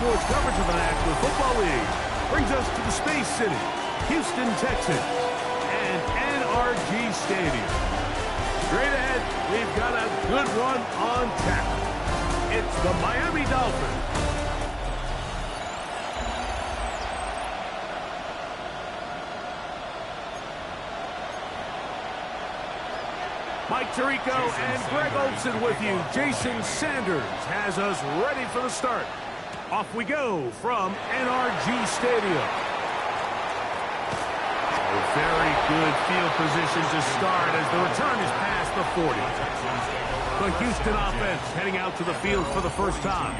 sports coverage of the National Football League brings us to the Space City, Houston, Texas, and NRG Stadium. Straight ahead, we've got a good one on tap. It's the Miami Dolphins. Mike Tirico and Greg Olson with you. Jason Sanders has us ready for the start. Off we go from NRG Stadium. A very good field position to start as the return is past the 40. The Houston offense heading out to the field for the first time.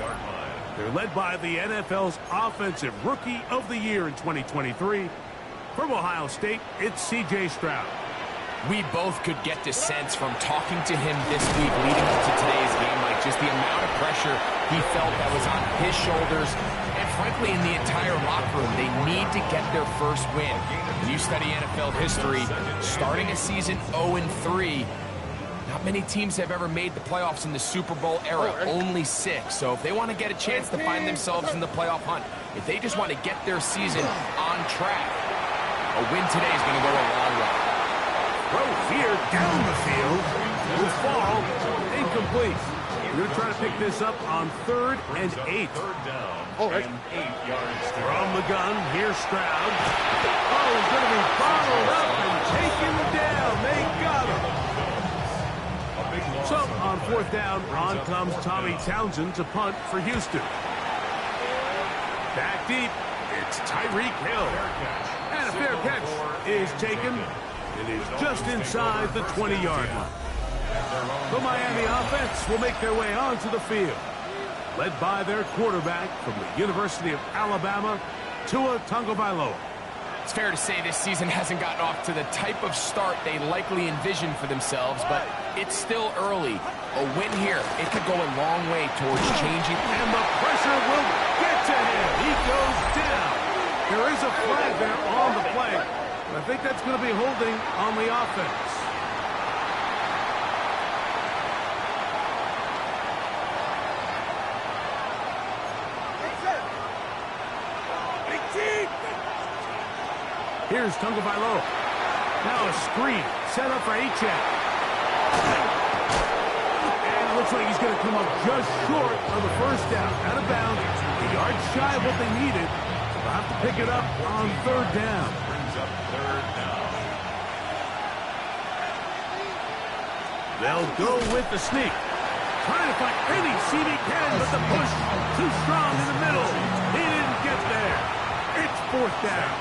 They're led by the NFL's Offensive Rookie of the Year in 2023. From Ohio State, it's C.J. Stroud. We both could get the sense from talking to him this week leading up to today's game, like just the amount of pressure he felt that was on his shoulders, and frankly in the entire locker room. They need to get their first win. When you study NFL history, starting a season 0-3, not many teams have ever made the playoffs in the Super Bowl era, only 6. So if they want to get a chance to find themselves in the playoff hunt, if they just want to get their season on track, a win today is going to go a long way. Throw here down the field. Will fall. Incomplete. We're going to try to pick this up on 3rd and 8. All right. From the gun, here's Stroud. Oh, he's going to be bottled up and taken down. They got him. So on 4th down, on comes Tommy Townsend to punt for Houston. Back deep, it's Tyreek Hill. And a fair catch is taken. It is just inside the 20-yard line. The Miami offense will make their way onto the field, led by their quarterback from the University of Alabama, Tua Tagovailoa. It's fair to say this season hasn't gotten off to the type of start they likely envisioned for themselves, but it's still early. A win here, it could go a long way towards changing. And the pressure will get to him. He goes down. There is a flag there on the play. I think that's going to be holding on the offense. Here's Tagovailoa. Now a screen set up for Achane. And it looks like he's going to come up just short of the first down. Out of bounds. A yard shy of what they needed. They'll have to pick it up on 3rd down. They'll go with the sneak. Trying to find any seam he can, but the push too strong in the middle. He didn't get there. It's 4th down.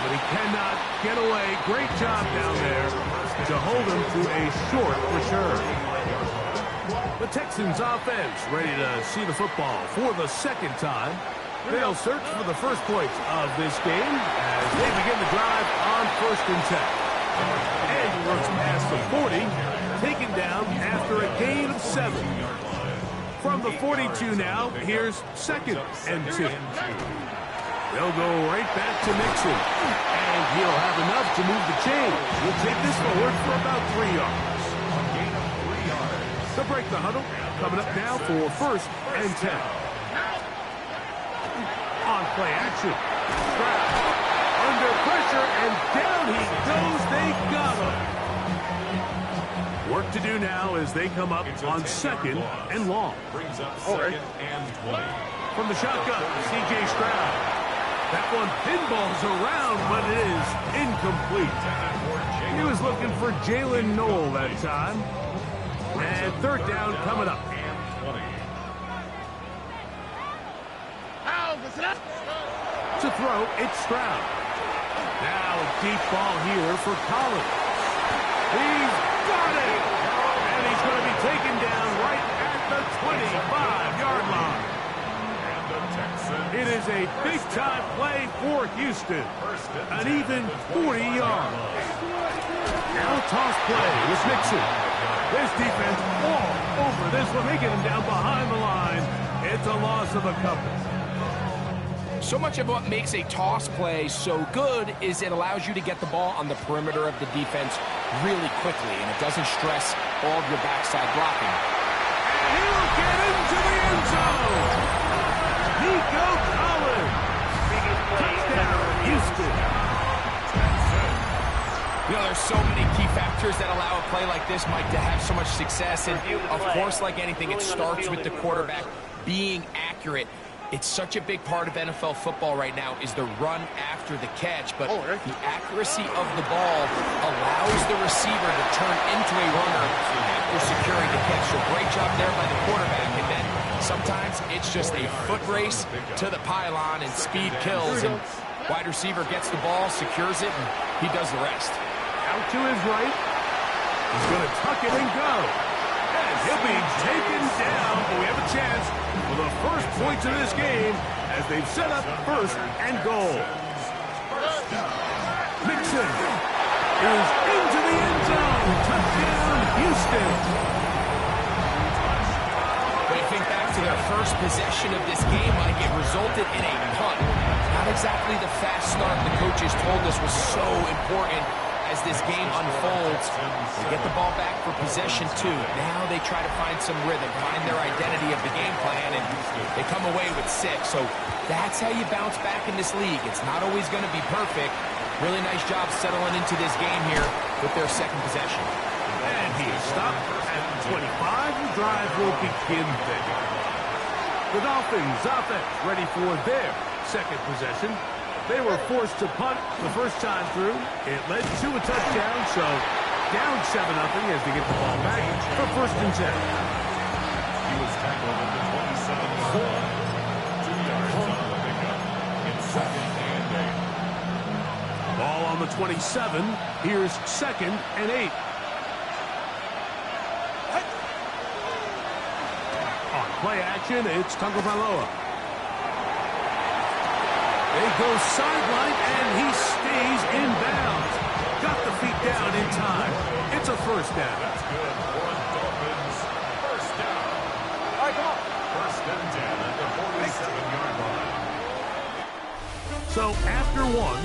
But he cannot get away. Great job down there to hold him to a short return. The Texans offense ready to see the football for the 2nd time. They'll search for the first points of this game as they begin the drive on 1st and 10. And he runs past the 40, taken down after a gain of 7. From the 42 now, here's 2nd and 2. They'll go right back to Mixon, and he'll have enough to move the chains. He'll take this forward for about 3 yards. They'll break the huddle, coming up now for 1st and 10. On play action, Stroud under pressure, and down he goes. They got him. Work to do now as they come up on 2nd and long. All right. From the shotgun, C.J. Stroud. That one pinballs around, but it is incomplete. He was looking for Jalen Noel that time. And 3rd down coming up. To throw, it's Stroud. Now a deep ball here for Collins. He's got it! And he's going to be taken down right at the 25-yard line. It is a big-time play for Houston. An even 40 yards. Now a toss play with Mixon. This defense all over this one. They get him down behind the line. It's a loss of a couple. So much of what makes a toss play so good is it allows you to get the ball on the perimeter of the defense really quickly, and it doesn't stress all of your backside blocking. He'll get into the end zone. Nico Collins. Touchdown, Houston. You know, there's so many key factors that allow a play like this, Mike, to have so much success. And, of course, like anything, it starts with the quarterback being accurate. It's such a big part of NFL football right now is the run after the catch. But the accuracy of the ball allows the receiver to turn into a runner after securing the catch. So great job there by the quarterback. And then sometimes it's just a foot race to the pylon and speed kills. And wide receiver gets the ball, secures it, and he does the rest. Out to his right. He's going to tuck it and go. And he'll be taken down, but we have a chance for the first points of this game as they've set up first and goal. Mixon is into the end zone. Touchdown, Houston. When you think back to their first possession of this game, Mike, it resulted in a punt. Not exactly the fast start the coaches told us was so important. As this game unfolds, they get the ball back for possession 2. Now they try to find some rhythm, find their identity of the game plan, and they come away with 6. So that's how you bounce back in this league. It's not always going to be perfect. Really nice job settling into this game here with their second possession. And he is stopped at 25. The drive will begin there. The Dolphins offense ready for their second possession. They were forced to punt the first time through. It led to a touchdown, so down 7-0 as they get the ball back for first and 10. He was tackled at the 27-yard line. 2 yards on the pickup. It's second and 8. Ball on the 27. Here's second and 8. On play action, it's Tagovailoa. They go sideline, and he stays in bounds. Got the feet down in time. It's a first down. That's good for the Dolphins. First down. All right, come on. First and 10 at the 47-yard line. So after one,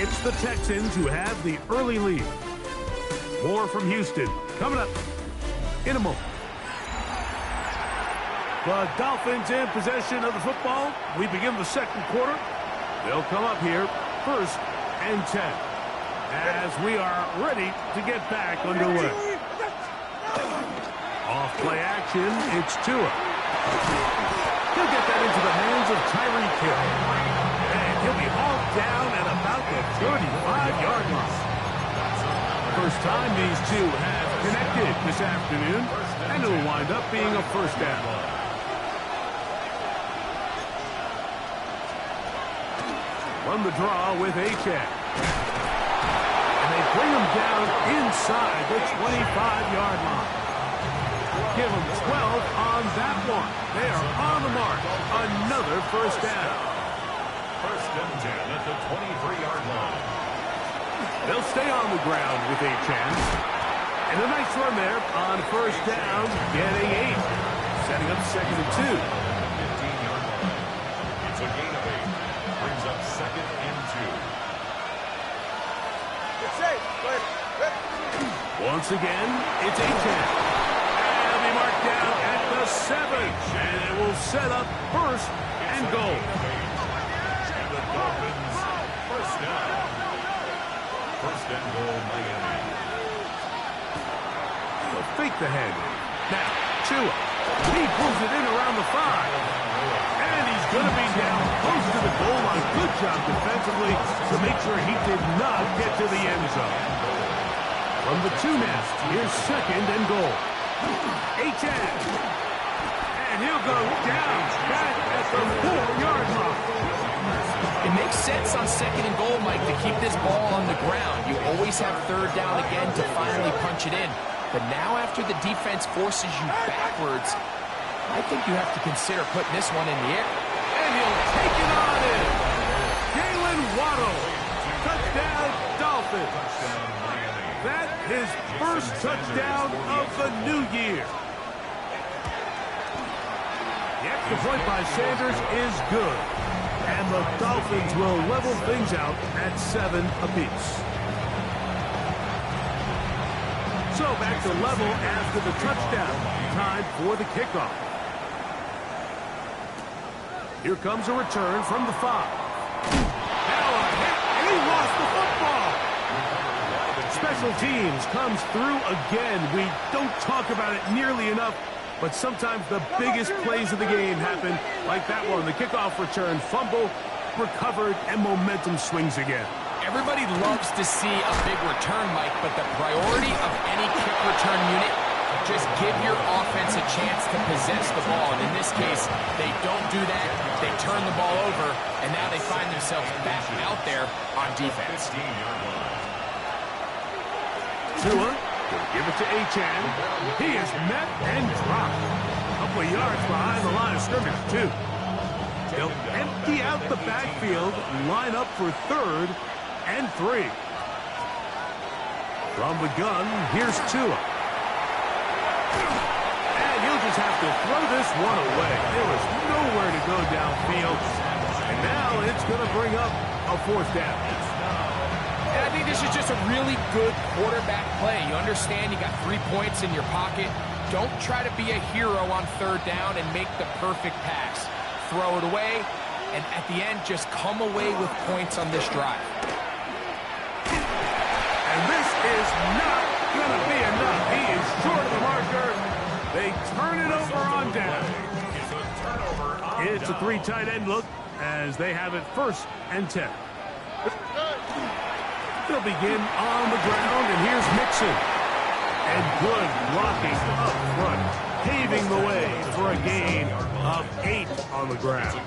it's the Texans who have the early lead. More from Houston coming up in a moment. The Dolphins in possession of the football. We begin the second quarter. They'll come up here first and 10 as we are ready to get back underway. Off play action, it's Tua. He'll get that into the hands of Tyreek Hill. And he'll be hauled down at about the 35-yard line. First time these two have connected this afternoon, and it'll wind up being a first down. Run the draw with Achane. And they bring him down inside the 25-yard line. Give him 12 on that one. They are on the mark. Another first down. First and 10 at the 23-yard line. They'll stay on the ground with Achane. And a nice run there on first down, getting 8. Setting up second and 2. 15-yard line. It's a gain of 8. Brings up second and 2. Once again, it's Achane. And he'll be marked down at the 7. And it will set up first and goal. And the Dolphins first down. First and goal, Miami. They'll fake the handoff. Now, Tua. He pulls it in around the 5. And he's going to be down close to the goal line. Good job defensively to make sure he did not get to the end zone. From the 2 now, here's second and goal. Achane. And he'll go down back at the 4-yard line. It makes sense on second and goal, Mike, to keep this ball on the ground. You always have third down again to finally punch it in. But now after the defense forces you backwards, I think you have to consider putting this one in the air. And he'll take it on in. Jalen Waddle. Touchdown, Dolphins. That his first touchdown of the new year. The extra point by Sanders is good. And the Dolphins will level things out at 7 apiece. So back to level after the touchdown. Time for the kickoff. Here comes a return from the 5. Now a hit, and he lost the football. Special teams comes through again. We don't talk about it nearly enough, but sometimes the biggest plays of the game happen like that one. The kickoff return, fumble, recovered, and momentum swings again. Everybody loves to see a big return, Mike, but the priority of any kick return unit, just give your offense a chance to possess the ball. And in this case, they don't do that. They turn the ball over, and now they find themselves back out there on defense. Tua will give it to Achane. He is met and dropped. A couple of yards behind the line of scrimmage, too. They'll empty out the backfield, line up for 3rd and 3. From the gun, here's Tua. And he'll just have to throw this one away. There was nowhere to go downfield. And now it's going to bring up a 4th down. And I think this is just a really good quarterback play. You understand you got 3 points in your pocket. Don't try to be a hero on 3rd down and make the perfect pass. Throw it away, and at the end, just come away with points on this drive. And this is not going to be enough. He is short of the marker. They turn it over on down. It's a 3 tight end look as they have it 1st and 10. They'll begin on the ground, and here's Mixon. And good blocking up front, paving the way for a gain of 8 on the ground.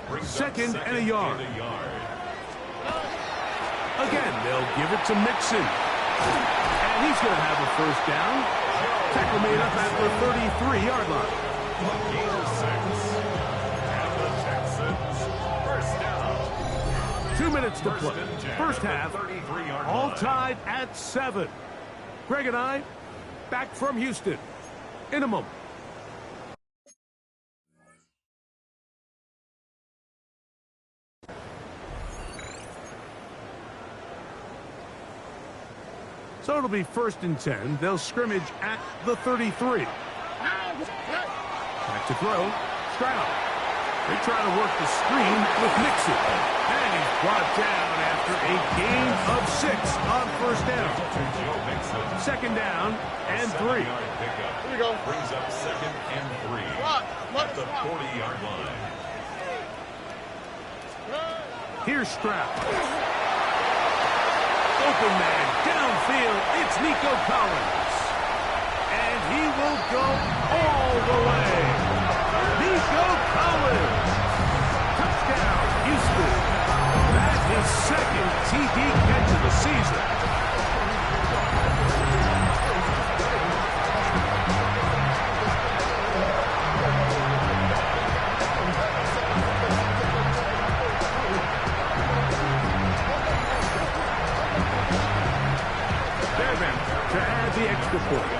2nd and a yard. Again, they'll give it to Mixon. And he's going to have a 1st down. Tackle made up at the 33-yard line. Gain of 6. And the Texans, 1st down. 2 minutes to play. 1st half, all tied at 7. Greg and I, back from Houston in a moment. So it'll be 1st and 10. They'll scrimmage at the 33. Back to throw. Stroud. They try to work the screen with Mixon. And he's brought down after a gain of 6 on 1st down. 2nd down and 3. Here we go. Brings up 2nd and 3 at the 40-yard line. Here's Stroud. Open man downfield. It's Nico Collins. And he will go all the way. Nico Collins. Touchdown, Houston. That's his 2nd TD catch of the season. To add the extra point.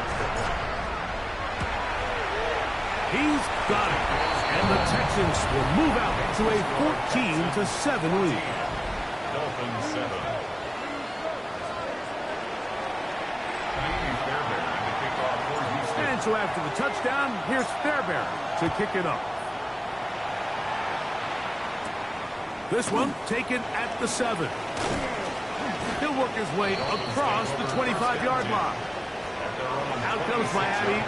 He's got it. And the Texans will move out to a 14-7 lead. Dolphins 7. And so after the touchdown, here's Fairbairn to kick it off. This one taken at the 7. He'll work his way across the 25-yard line. Out comes Miami.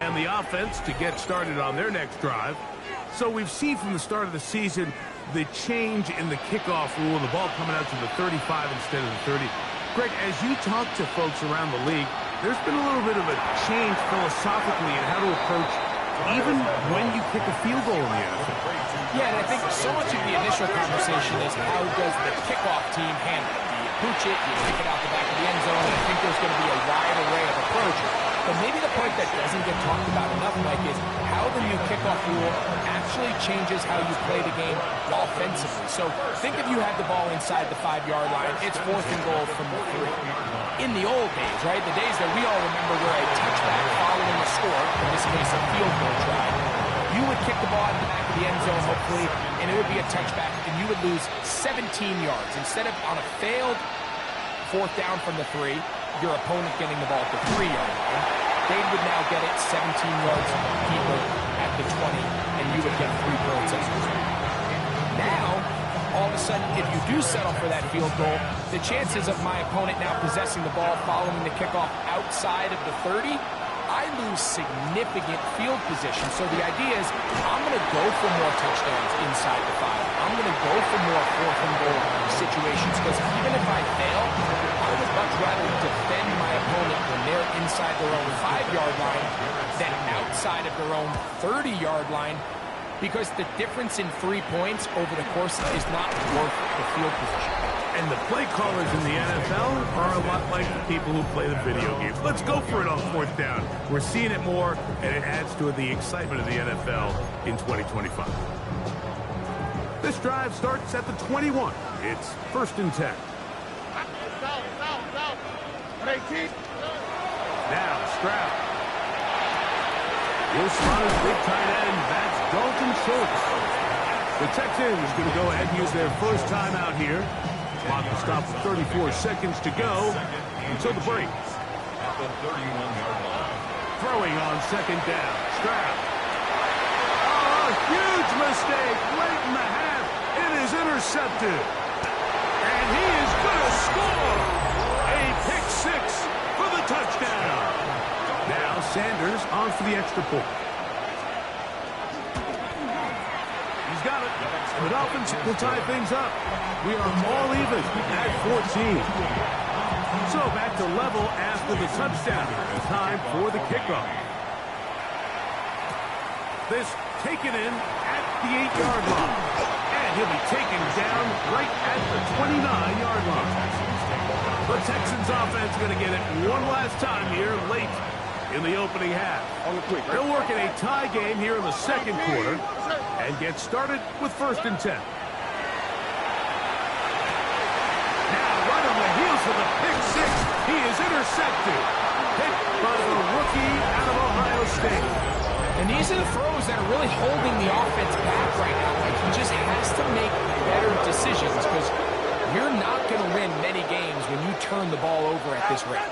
And the offense to get started on their next drive. So we've seen from the start of the season the change in the kickoff rule, the ball coming out to the 35 instead of the 30. Greg, as you talk to folks around the league, there's been a little bit of a change philosophically in how to approach even when you kick a field goal in the NFL. Yeah, and I think so much of the initial conversation is how does the kickoff team handle it? Do you pooch it? Do you kick it out the back of the end zone? And I think there's going to be a wide array of approach. But maybe the part that doesn't get talked about enough, Mike, is how the new kickoff rule actually changes how you play the game offensively. So think if you had the ball inside the 5-yard line, it's 4th and goal from the 3. In the old days, right, the days that we all remember were a touchback following a score, in this case a field goal try, you would kick the ball out of the back of the end zone, hopefully, and it would be a touchback, and you would lose 17 yards. Instead of on a failed 4th down from the 3, your opponent getting the ball at the 3-yard line, they would now get it 17 yards deeper at the 20, and you would get 3 points as a result. Now, all of a sudden, if you do settle for that field goal, the chances of my opponent now possessing the ball following the kickoff outside of the 30, I lose significant field position. So the idea is I'm going to go for more touchdowns inside the 5. I'm going to go for more 4th and goal situations because even if I fail, I would much rather defend my opponent when they're inside their own 5-yard line than outside of their own 30-yard line, because the difference in 3 points over the course is not worth the field position. And the play callers in the NFL are a lot like the people who play the video games. Let's go for it on 4th down. We're seeing it more, and it adds to the excitement of the NFL in 2025. This drive starts at the 21. It's 1st and 10. Now, Stroud. He'll spot his big tight end. That's Dalton Schultz. The Texans going to go ahead and use their first timeout here. Clock will stop with 34 seconds to go until the break. At the 31-yard line. Throwing on 2nd down. Stroud. Oh, a huge mistake late in the half. It is intercepted. And he is going to score. A pick 6 for the touchdown. Now Sanders on for the extra point. He's got it. And the Dolphins will tie things up. We are all even at 14. So back to level after the touchdown. Time for the kickoff. This taken in at the 8-yard line. And he'll be taken down right at the 29-yard line. The Texans offense going to get it one last time here late in the opening half. They'll work in a tie game here in the 2nd quarter and get started with 1st and 10. Now, right on the heels of the pick 6, he is intercepted. Picked by the rookie out of Ohio State. And these are the throws that are really holding the offense back right now. Like, he just has to make better decisions because you're not going to win many games when you turn the ball over at this rate.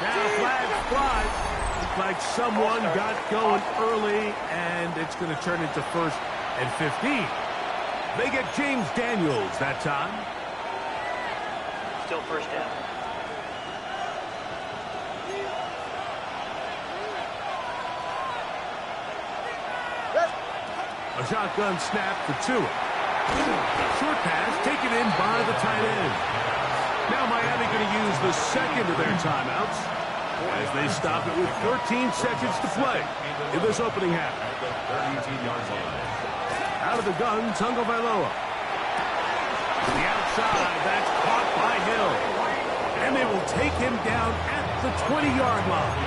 Now flags fly. Looks like someone got going early, and it's going to turn into 1st and 15. They get James Daniels that time. Still 1st down. A shotgun snap for Tua. Short pass taken in by the tight end. Now Miami going to use the 2nd of their timeouts as they stop it with 13 seconds to play in this opening half. Out of the gun, Tunga Vailoa. To the outside, that's caught by Hill. And they will take him down at the 20-yard line.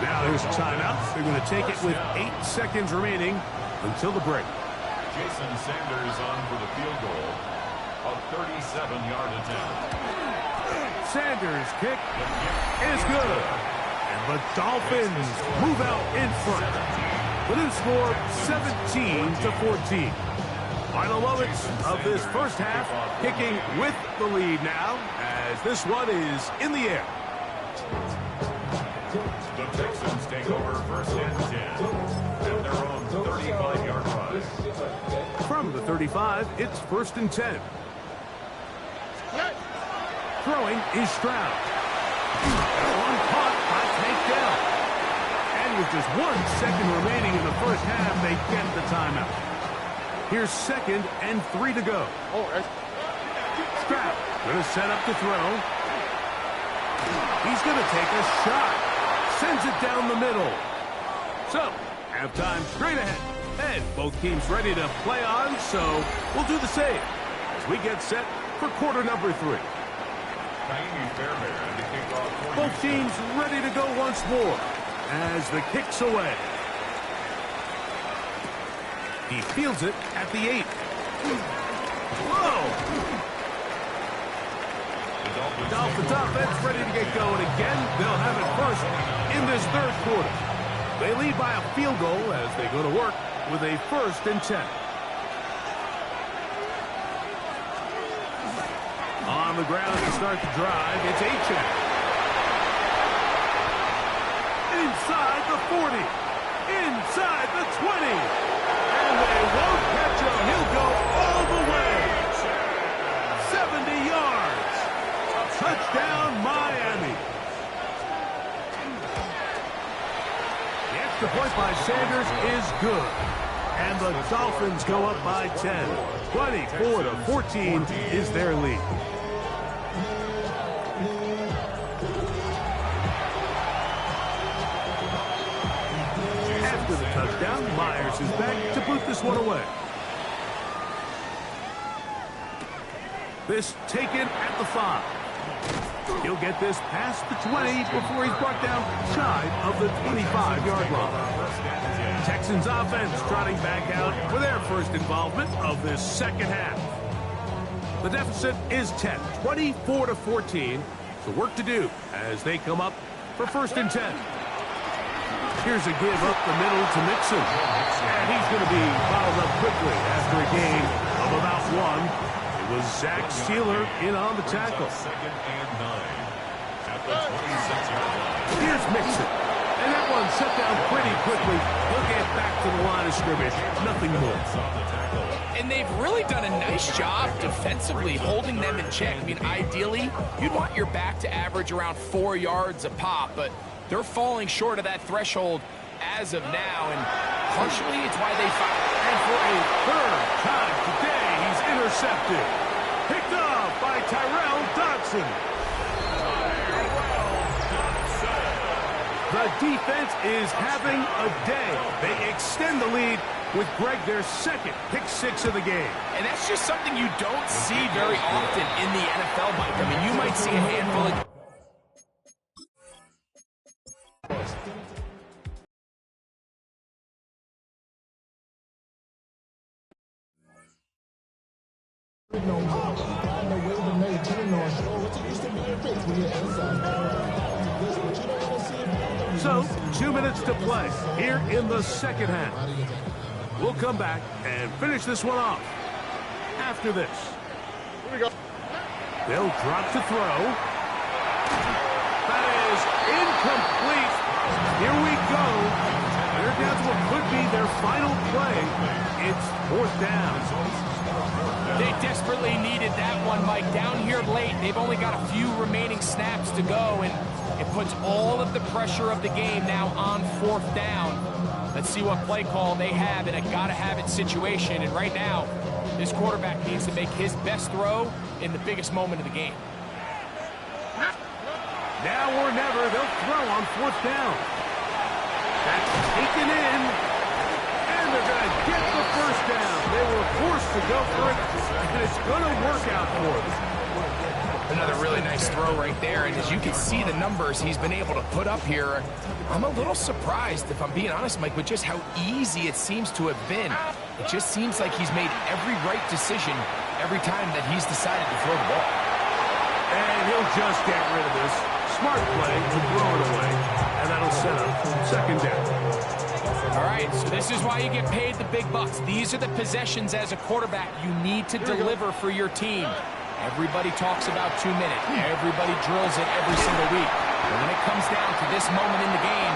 Now here's a timeout. They're going to take it with 8 seconds remaining until the break. Jason Sanders on for the field goal. A 37-yard attempt. Sanders' kick is good. And the Dolphins move out in front. The new score, 17-14. Final moments of this first half, kicking with the lead now, as this one is in the air. The Texans take over 1st and 10 at their own 35-yard line. From the 35, it's 1st and 10. Throwing is Stroud. One caught by Tank Dell. with just 1 second remaining in the first half, they get the timeout. Here's 2nd and 3 to go. Stroud going to set up to throw. He's going to take a shot. Sends it down the middle. So, halftime straight ahead. And both teams ready to play on, so we'll do the same as we get set for quarter number 3. Both teams ready to go once more as the kick's away. He fields it at the 8. Whoa! Dolphins offense ready to get going again. They'll have it first in this 3rd quarter. They lead by a field goal as they go to work with a 1st and 10. On the ground to start the drive, it's Achane. Inside the 40. Inside the 20. And they won't catch him. He'll go all the way. 70 yards. Touchdown, Miami. The extra point by Sanders is good. And the Dolphins go up by 10. 24-14 is their lead. After the touchdown, Myers is back to boot this one away. This taken at the 5. He'll get this past the 20 before he's brought down shy of the 25-yard line. Texans offense trotting back out for their first involvement of this 2nd half. The deficit is 10, 24-14. So work to do as they come up for 1st and 10. Here's a give up the middle to Mixon. And he's going to be fouled up quickly after a gain of about 1. It was Zach Sealer in on the tackle. 2nd and 9. At the 26-yard line. Here's Mixon. And that one set down pretty quickly. He'll get back to the line of scrimmage. Nothing more. And they've really done a nice job defensively holding them in check. I mean, ideally, you'd want your back to average around 4 yards a pop, but they're falling short of that threshold as of now, and partially it's why they foul. And for a 3rd time today, he's intercepted. Picked off by Tyrell Dodson. The defense is having a day. They extend the lead with Greg their 2nd pick 6 of the game. And that's just something you don't see very often in the NFL, Mike. I mean, you might see a handful of... So, 2 minutes to play here in the 2nd half. We'll come back and finish this one off after this. Here we go. They'll drop to throw. That is incomplete. Here we go. They're down to what could be their final play. It's 4th down. They desperately needed that one, Mike. Down here late, they've only got a few remaining snaps to go, and it puts all of the pressure of the game now on 4th down. Let's see what play call they have in a gotta-have-it situation. And right now, this quarterback needs to make his best throw in the biggest moment of the game. Now or never, they'll throw on 4th down. That's taken in, and they're going to get the 1st down. They were forced to go for it, and it's going to work out for them. Another really nice throw right there, and as you can see the numbers he's been able to put up here, I'm a little surprised, if I'm being honest, Mike, with just how easy it seems to have been. It just seems like he's made every right decision every time that he's decided to throw the ball. And he'll just get rid of this. Smart play to throw it away, and that'll set up 2nd down. All right, so this is why you get paid the big bucks. These are the possessions as a quarterback you need to deliver for your team. Everybody talks about 2 minutes. Everybody drills it every single week. But when it comes down to this moment in the game,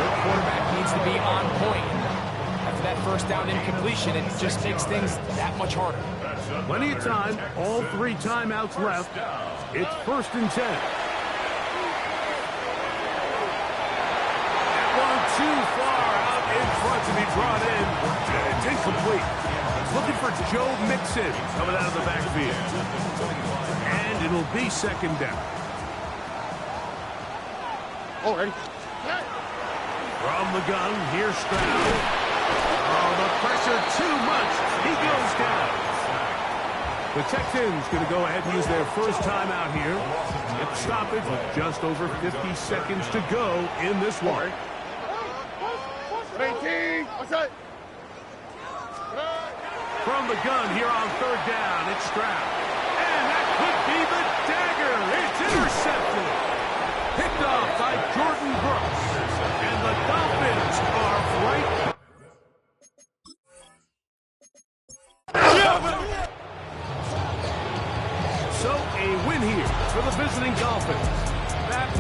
your quarterback needs to be on point. After that 1st down incompletion, it just makes things that much harder. Plenty of time. All 3 timeouts left. It's 1st and 10. That one, 2 draw it in, and it's incomplete. Looking for Joe Mixon coming out of the backfield. And it'll be second down. Oh, ready? From the gun, here's Stroud. Oh, the pressure too much. He goes down. The Texans going to go ahead and use their first timeout here. Get the stoppage with just over 50 seconds to go in this one. 18. Outside. From the gun here on third down, it's Stroud. And that could be the dagger. It's intercepted. Picked off by Jordan Brooks. And the Dolphins are right. So a win here for the visiting Dolphins. That